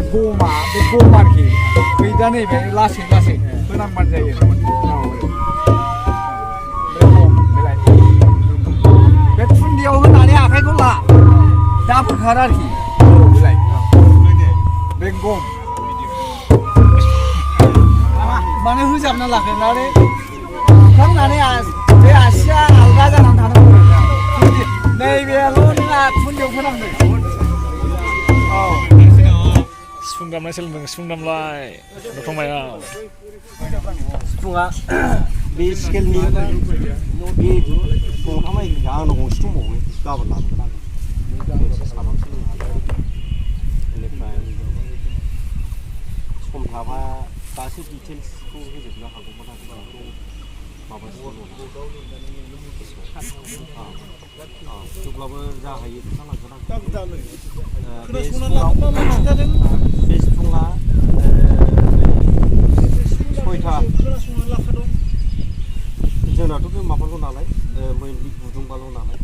गम आरोखि दा नैबे लासै लासै होनांबानो जायो बे थुन्दियाव होनानै आखाइखौ ला दा बोखार आरोखि बे गम माने होजाबना लाखानानै बुखांनानै बे आसिया आलदा जानानै थानांगौ नैबेल' नोंहा थुन्दियाव होनांगौ सिफुं दामनाय सोलोंदों सिफुं दामलाय दतमायाव सिफुङा बे स्केलनि बे गंथाम आइग्रिखौ आंनाव गंसे दंबावो गाबोन लाबोगोन आं मोनसे साथाम सोलोंनो हागोन बेनिफ्राय सम थाबा गासै डिटेल्सखौ होजोबनो हागौमोन आं थेवब्लाबो जा हायो खिन्थालांगोन आं बे सिफुङा 6टा जोंनाथ' बे माबाल' नालाय मोनलि गुदुंबाल' नालाय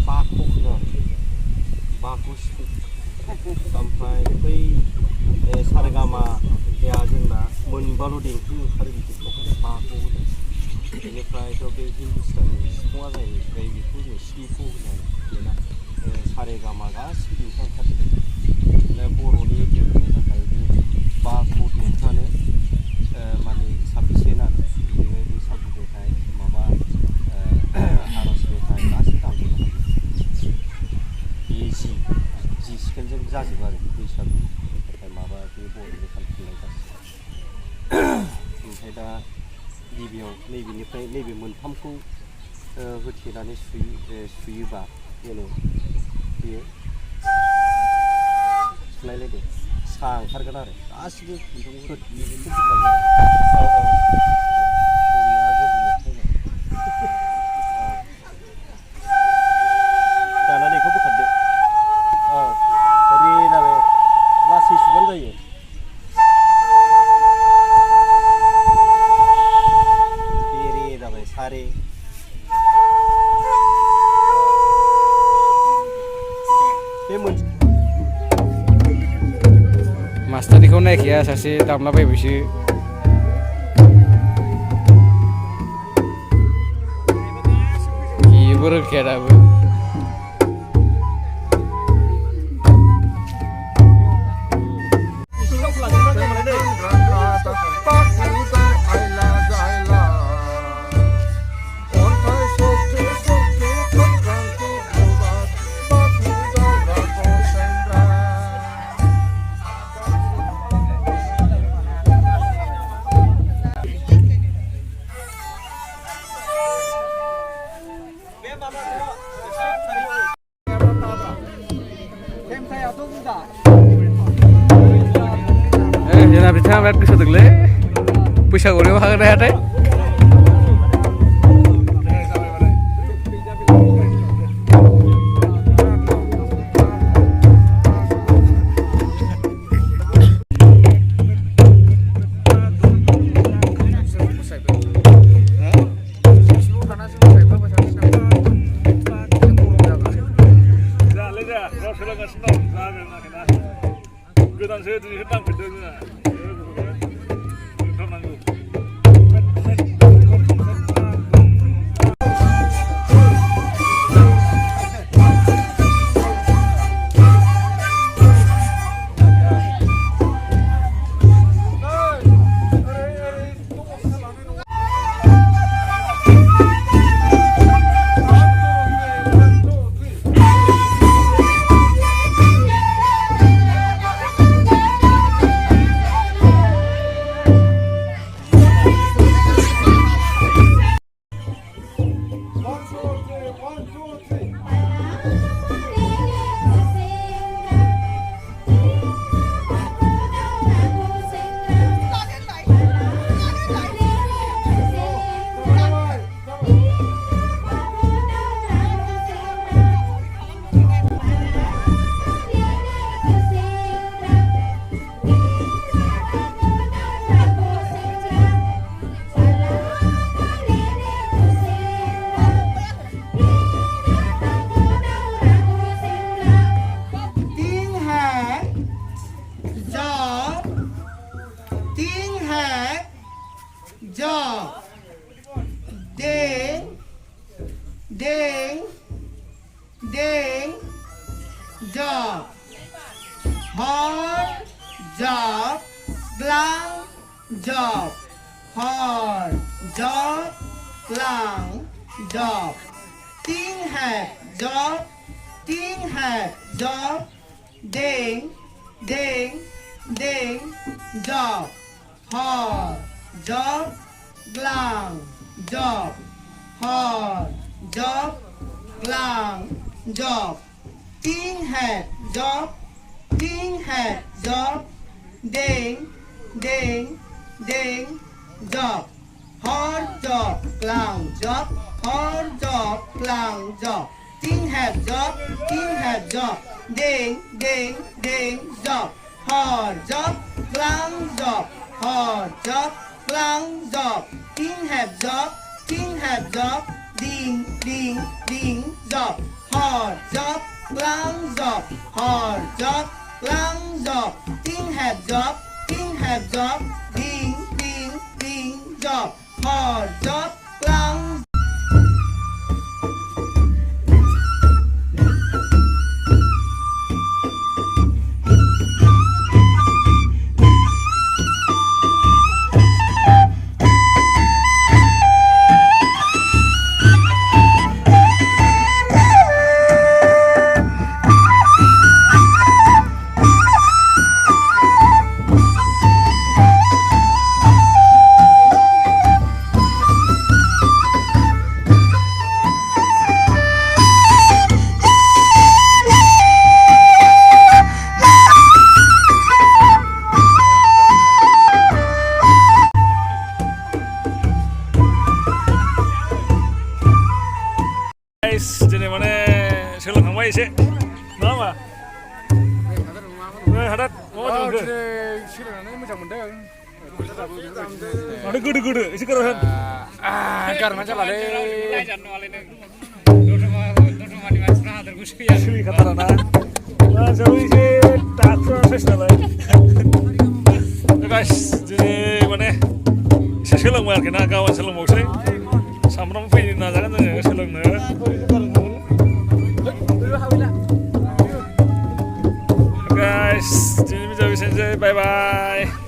बाखौ होनो बाखौ सिफुं ओमफ्राय बै सारेगामाया जोंना मोनबाल' देंखो ओंखारो बिदिखौहाय बाखौ होनो बेनिफ्रायथ' बे हिन्दुस्ताननि सिफुङा जाहैबाय बेखौ जों सिफुं होननानै बेना सारेगामा गासिबो देंखो ओंखारजोबो बर'नि देंखोनि थाखाय बे बाखौ देंखोआनो माने साफिसियेन्ट आरो बिदिनो बैसागु मेथाइ माबा आर'ज मेथाइ गासिबो दामजोबनो हायो बे जि स्केलजों जाजोबो आरो बैसागु मेथाइ माबा बे बर'नि मेथाइ खननाय गासिबो ओमफ्राय दा गिबियाव नैबेनिफ्राय नैबे मोनथामखौ होथेनानै सुयोबा जेन' बेयो सुनायलायदो सा ओंखारगोन आरो गासिबो दाना बेखौ बोखारदो रे जाबाय लासै सुबानो जायो रे जाबाय सारे बे मोनसे मास्टारनिखौ नायखाया सासे दामलाबायबायसो जेबो रोंखाया दाबो जोंना बिथाङा बिराद गोसो दंलै बैसागुआव हागोन ना हायाथाय गोदानसो दिनैसो दांफेरदों जोंहा ओंखारनांगौ job, hard job, long job, hard job, long job, tin hat job, ding, job, hard job, long job, hard job, long job, tin hat job, ding, job, hard job, long job, hard job, long job, tin hat job, ding, job, hard job, long job, hard job, long job, tin hat job, ding, job, hard job, long job, hard job, long job, tin hat job, ding, job, hard job, long guys दिनै माने सोलोंखांबाय एसे नङा होमबा हादात माबायदि मोनखो सोलोंनानै मोजां मोनदों माथो गोदो एसे गोरा होन गारनानै जालालै सोलिखाथाराना मानसियाबो एसे दाखुरा साइस नालाय गाइस दिनै माने एसे सोलोंबाय आरोखि ना गाबोन सोलोंबावसै सामफ्रामबो फैनो नाजागोन जोङो सोलोंनो guys, दिनै बिदिनो एसेनोसै बाय बाय